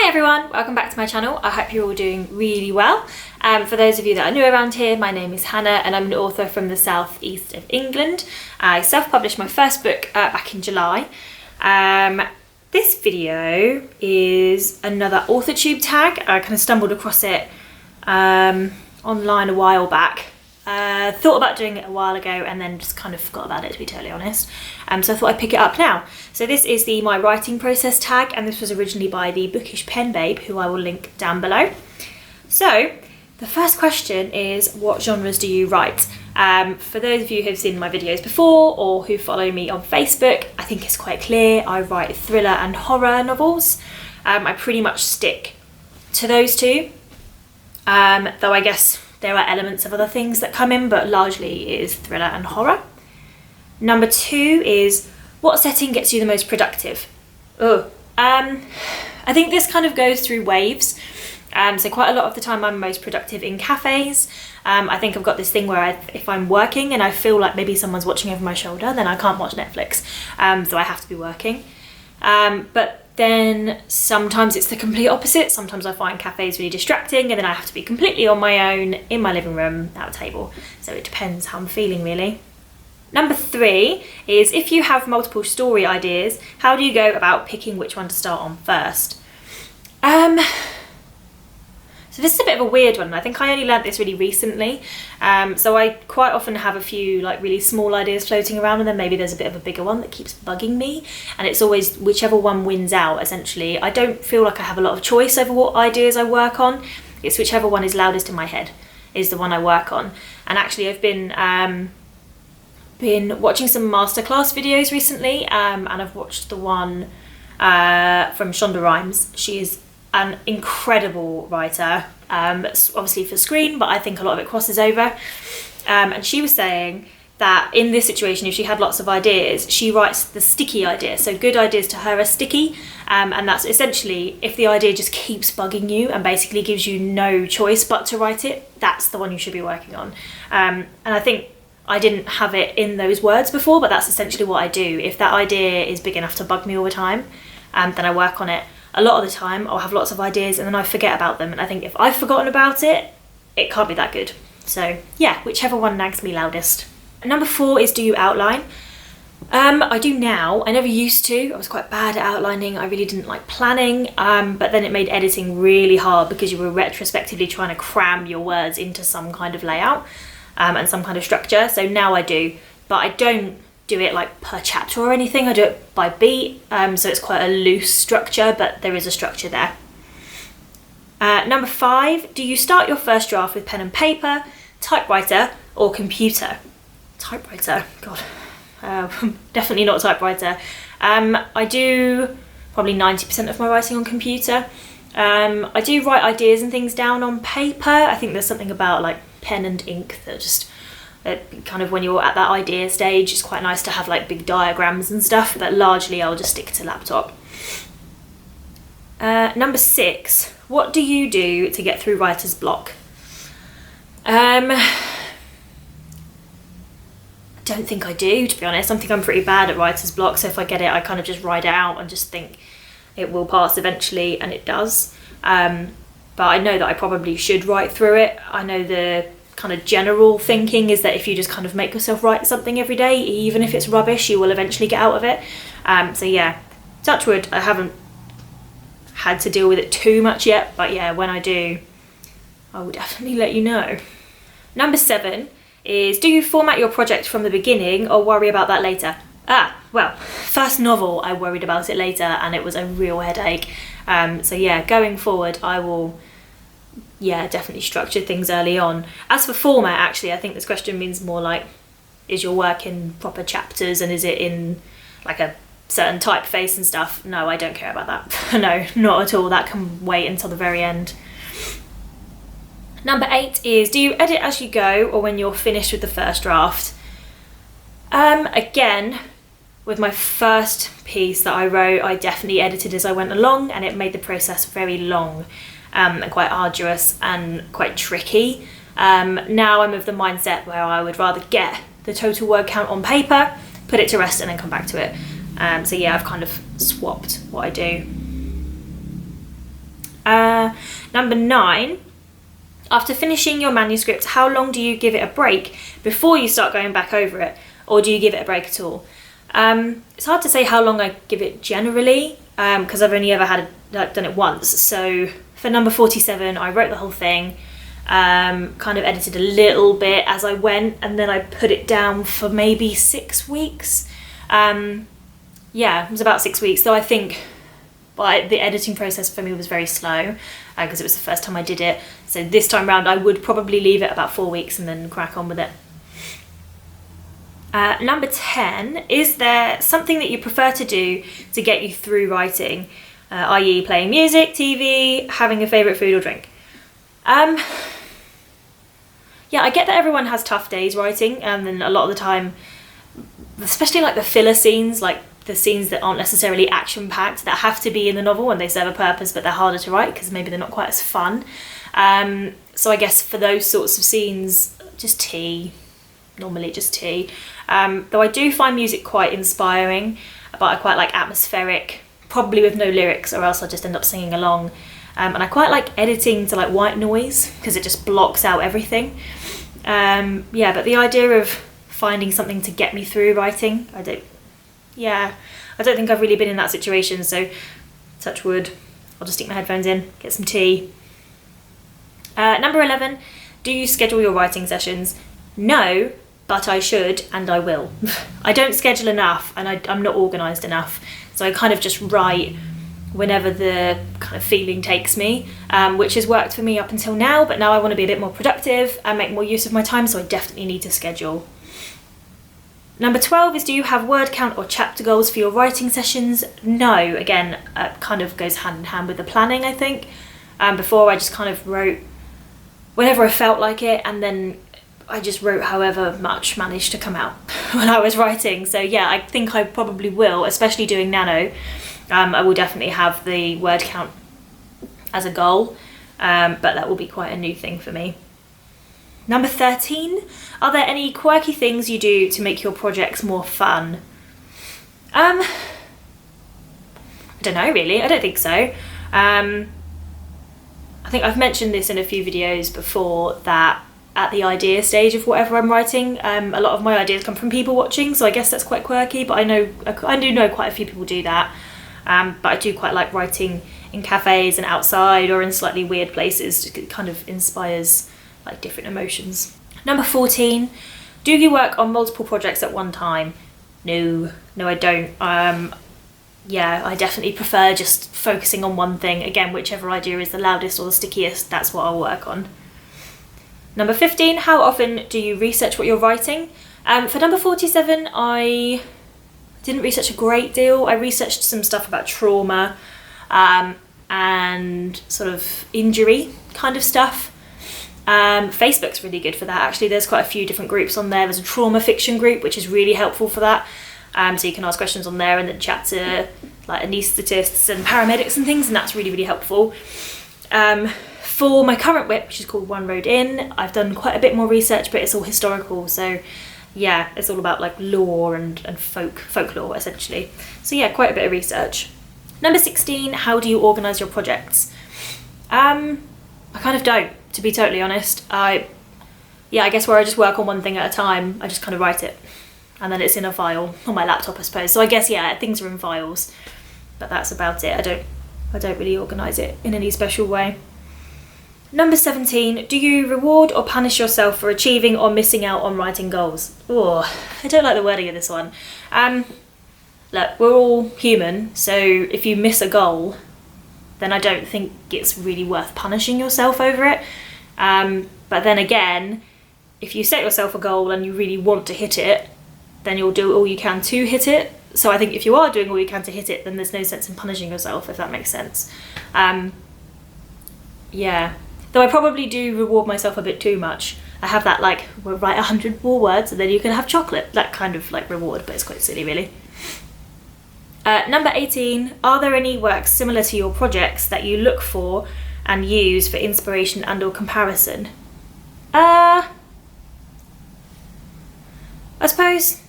Hi everyone, welcome back to my channel. I hope you're all doing really well. For those of you that are new around here, my name is Hannah and I'm an author from the southeast of England. I self-published my first book back in July. This video is another Authortube tag. I kind of stumbled across it online a while back. Thought about doing it a while ago and then just kind of forgot about it, to be totally honest. So I thought I'd pick it up now. So this is the My Writing Process tag, and this was originally by the Bookish Pen Babe, who I will link down below. So the first question is, what genres do you write? For those of you who have seen my videos before or who follow me on Facebook, I think it's quite clear I write thriller and horror novels. I pretty much stick to those two, though I guess there are elements of other things that come in, but largely it is thriller and horror. Number 2 is, what setting gets you the most productive? I think this kind of goes through waves. So quite a lot of the time I'm most productive in cafes. I think I've got this thing where if I'm working and I feel like maybe someone's watching over my shoulder, then I can't watch Netflix. So I have to be working. But then sometimes it's the complete opposite. Sometimes I find cafes really distracting and then I have to be completely on my own in my living room at a table. So it depends how I'm feeling, really. Number 3 is, if you have multiple story ideas, how do you go about picking which one to start on first? So this is a bit of a weird one. I think I only learnt this really recently. So I quite often have a few like really small ideas floating around, and then maybe there's a bit of a bigger one that keeps bugging me. And it's always whichever one wins out, essentially. I don't feel like I have a lot of choice over what ideas I work on. It's whichever one is loudest in my head is the one I work on. And actually I've been watching some masterclass videos recently, and I've watched the one from Shonda Rhimes. She is an incredible writer, obviously for screen, but I think a lot of it crosses over. And she was saying that in this situation, if she had lots of ideas, she writes the sticky idea. So good ideas to her are sticky, and that's essentially if the idea just keeps bugging you and basically gives you no choice but to write it, that's the one you should be working on. And I think I didn't have it in those words before, but that's essentially what I do. If that idea is big enough to bug me all the time, then I work on it. A lot of the time I'll have lots of ideas and then I forget about them, and I think if I've forgotten about it, it can't be that good. So yeah, whichever one nags me loudest. Number 4 is, do you outline? I do now. I never used to. I was quite bad at outlining. I really didn't like planning, but then it made editing really hard because you were retrospectively trying to cram your words into some kind of layout and some kind of structure. So now I do, but I don't do it like per chapter or anything. I do it by beat, so it's quite a loose structure, but there is a structure there. Number 5, do you start your first draft with pen and paper, typewriter, or computer? Typewriter, God, definitely not typewriter. I do probably 90% of my writing on computer. I do write ideas and things down on paper. I think there's something about like pen and ink that just kind of, when you're at that idea stage, it's quite nice to have like big diagrams and stuff, but largely I'll just stick to laptop. Number 6, what do you do to get through writer's block? I don't think I do, to be honest. I think I'm pretty bad at writer's block, so if I get it, I kind of just write it out and just think it will pass eventually, and it does. But I know that I probably should write through it. I know the kind of general thinking is that if you just kind of make yourself write something every day, even if it's rubbish, you will eventually get out of it. So yeah, touch wood, I haven't had to deal with it too much yet, but yeah, when I do, I will definitely let you know. Number 7 is, do you format your project from the beginning or worry about that later? Well, first novel, I worried about it later and it was a real headache. So yeah, going forward, I will definitely structure things early on. As for format, actually, I think this question means more like, is your work in proper chapters and is it in like a certain typeface and stuff? No, I don't care about that. No, not at all. That can wait until the very end. Number 8 is, do you edit as you go or when you're finished with the first draft? Again, with my first piece that I wrote, I definitely edited as I went along, and it made the process very long and quite arduous and quite tricky. Now I'm of the mindset where I would rather get the total word count on paper, put it to rest, and then come back to it. So yeah, I've kind of swapped what I do. Number 9, after finishing your manuscript, how long do you give it a break before you start going back over it? Or do you give it a break at all? It's hard to say how long I give it generally, because I've only ever done it once. So for number 47, I wrote the whole thing, kind of edited a little bit as I went, and then I put it down for maybe 6 weeks. Yeah, it was about 6 weeks, though I think the editing process for me was very slow, because it was the first time I did it. So this time round I would probably leave it about 4 weeks and then crack on with it. Number 10, is there something that you prefer to do to get you through writing, i.e. playing music, TV, having a favourite food or drink? Yeah, I get that everyone has tough days writing, and then a lot of the time, especially like the filler scenes, like the scenes that aren't necessarily action-packed, that have to be in the novel and they serve a purpose, but they're harder to write because maybe they're not quite as fun. So I guess for those sorts of scenes, just tea. Normally just tea. Though I do find music quite inspiring, but I quite like atmospheric, probably with no lyrics, or else I'll just end up singing along. And I quite like editing to like white noise, because it just blocks out everything. Yeah, but the idea of finding something to get me through writing, I don't think I've really been in that situation, so touch wood, I'll just stick my headphones in, get some tea. Number 11, do you schedule your writing sessions? No, but I should, and I will. I don't schedule enough, and I'm not organised enough, so I kind of just write whenever the kind of feeling takes me, which has worked for me up until now, but now I want to be a bit more productive and make more use of my time, so I definitely need to schedule. Number 12 is, do you have word count or chapter goals for your writing sessions? No, again, kind of goes hand in hand with the planning, I think. Before I just kind of wrote whenever I felt like it, and then I just wrote however much managed to come out when I was writing. So yeah, I think I probably will, especially doing Nano. I will definitely have the word count as a goal, but that will be quite a new thing for me. Number 13, are there any quirky things you do to make your projects more fun? I don't know really, I don't think so. I think I've mentioned this in a few videos before, that at the idea stage of whatever I'm writing, a lot of my ideas come from people watching, so I guess that's quite quirky, but I do know quite a few people do that. But I do quite like writing in cafes and outside, or in slightly weird places. It kind of inspires like different emotions. Number 14, do you work on multiple projects at one time? No, I don't. Yeah, I definitely prefer just focusing on one thing. Again, whichever idea is the loudest or the stickiest, that's what I'll work on. Number 15, how often do you research what you're writing? For number 47, I didn't research a great deal. I researched some stuff about trauma and sort of injury kind of stuff. Facebook's really good for that, actually. There's quite a few different groups on there. There's a trauma fiction group, which is really helpful for that. So you can ask questions on there and then chat to like anaesthetists and paramedics and things, and that's really, really helpful. For my current WIP, which is called One Road In, I've done quite a bit more research, but it's all historical, so yeah, it's all about like lore and folklore essentially. So yeah, quite a bit of research. Number 16, how do you organise your projects? I kind of don't, to be totally honest. I guess where I just work on one thing at a time, I just kind of write it, and then it's in a file on my laptop, I suppose. So I guess yeah, things are in files, but that's about it. I don't really organise it in any special way. Number 17, do you reward or punish yourself for achieving or missing out on writing goals? Oh, I don't like the wording of this one. Look, we're all human, so if you miss a goal, then I don't think it's really worth punishing yourself over it. But then again, if you set yourself a goal and you really want to hit it, then you'll do all you can to hit it. So I think if you are doing all you can to hit it, then there's no sense in punishing yourself, if that makes sense. Yeah. Though I probably do reward myself a bit too much. I have that like, we'll write 100 more words and then you can have chocolate. That kind of like reward, but it's quite silly really. Number 18, are there any works similar to your projects that you look for and use for inspiration and or comparison? I suppose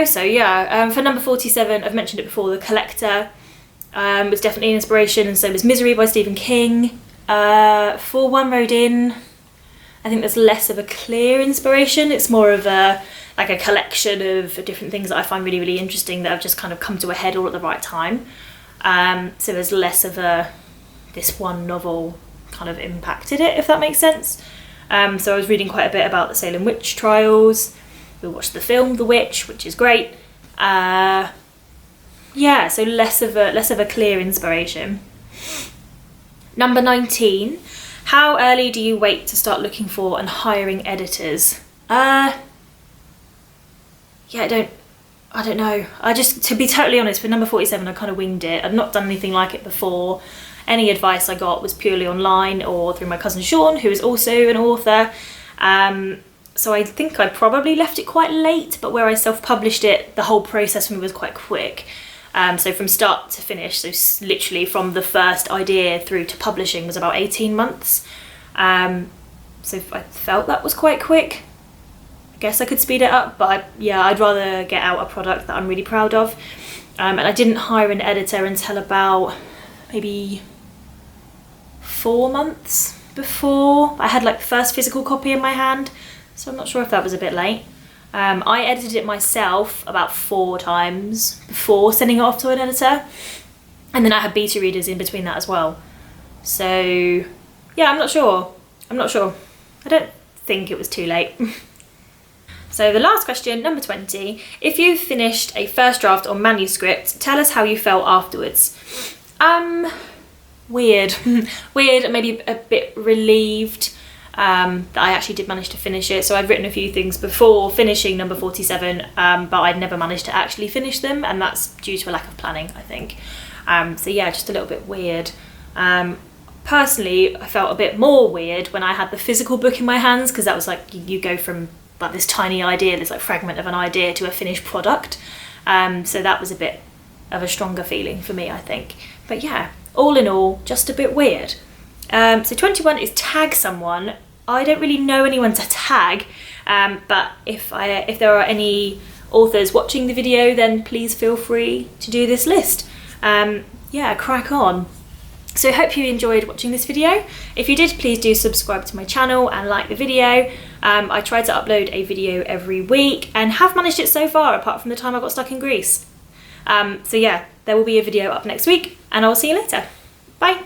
so, yeah. For number 47, I've mentioned it before, The Collector was definitely an inspiration, and so was Misery by Stephen King. For One Road In, I think there's less of a clear inspiration. It's more of a collection of different things that I find really, really interesting that have just kind of come to a head all at the right time. So there's less of this one novel kind of impacted it, if that makes sense. So I was reading quite a bit about the Salem witch trials. We watched the film The Witch, which is great. So less of a clear inspiration. Number 19. How early do you wait to start looking for and hiring editors? I don't know. To be totally honest, with number 47, I kind of winged it. I'd not done anything like it before. Any advice I got was purely online or through my cousin Sean, who is also an author. So I think I probably left it quite late, but where I self-published it, the whole process for me was quite quick. So from start to finish, so literally from the first idea through to publishing was about 18 months. So I felt that was quite quick. I guess I could speed it up, but I'd rather get out a product that I'm really proud of. And I didn't hire an editor until about maybe 4 months before I had like the first physical copy in my hand. So I'm not sure if that was a bit late. I edited it myself about 4 times before sending it off to an editor. And then I had beta readers in between that as well. So yeah, I'm not sure. I don't think it was too late. So the last question, number 20. If you've finished a first draft or manuscript, tell us how you felt afterwards. Weird. Weird and maybe a bit relieved that I actually did manage to finish it. So I'd written a few things before finishing number 47, but I'd never managed to actually finish them, and that's due to a lack of planning, I think. So yeah, just a little bit weird. Personally, I felt a bit more weird when I had the physical book in my hands, because that was like, you go from like this tiny idea, this like fragment of an idea, to a finished product. So that was a bit of a stronger feeling for me, I think. But yeah, all in all, just a bit weird. So 21 is tag someone. I don't really know anyone to tag, but if there are any authors watching the video, then please feel free to do this list. Yeah, crack on. So I hope you enjoyed watching this video. If you did, please do subscribe to my channel and like the video. I try to upload a video every week and have managed it so far, apart from the time I got stuck in Greece. So yeah, there will be a video up next week, and I'll see you later. Bye.